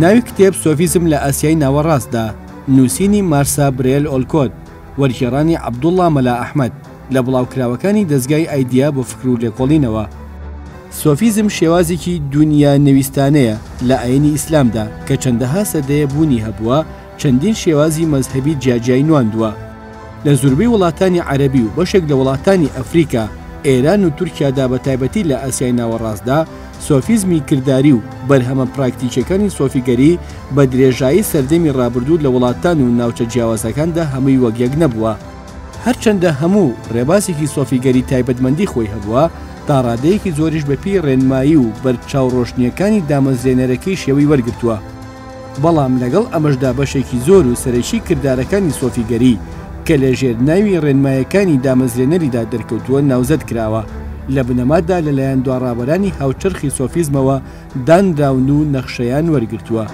ناوی کتێب سۆفیزم لە ئاسیای ناوەڕاستدا نووسینی مارسا برێل ئۆلکۆت وەرگێڕانی عەبدوڵڵا مەلا ئەحمەد لە بڵاوکراوەکانی دەستگای ئایدیا بۆ فکر و لێکۆڵینەوە. سۆفیزم شێوازێکی دنیا نەویستانەیە لە ئاینی ئیسلامدا کە چەندەها سەدەیە بوونی هەبووە چەندین شێوازی مەزهەبی جیاجیای نواندووە. لە زۆربەی وڵاتانی عەرەبی و بەشێک لە وڵاتانی ئەفریقا، ئێران و تورکیادا بە تایبەتی لە ئاسیای ناوەڕاستدا سۆفیزمی کردداری و بەرهەمە پراکتیکەکانی سۆفیگەری بە درێژایی سەردەمی ڕابردوو لە وڵاتان و ناوچە جیاوازەکاندا هەمووی وەک یەک نەبووە. هەرچەندە هەموو ڕێباسێکی سۆفیگەری تایبەتمەندی خۆی هەبووە، تا ڕادەیەکی زۆریش بەپی ڕێنمایی و بەرچاوڕۆشنیەکانی دامەزرێنەرەکەی شێوەی وەرگرتووە. بەڵام لەگەڵ ئەمەشدا بەشێکی زۆر و سەرەکی کردارەکانی سۆفیگەری کە لە ژێرناوی ڕێنمایەکانی دامەزرێنەریدا دەرکەوتووە ناوزەت کراوە، لە بنەمادا لەلایەن دواڕابەرانی هاوچەرخی سۆفیزمەوە دانراون و نەخشەیان وەرگرتووە.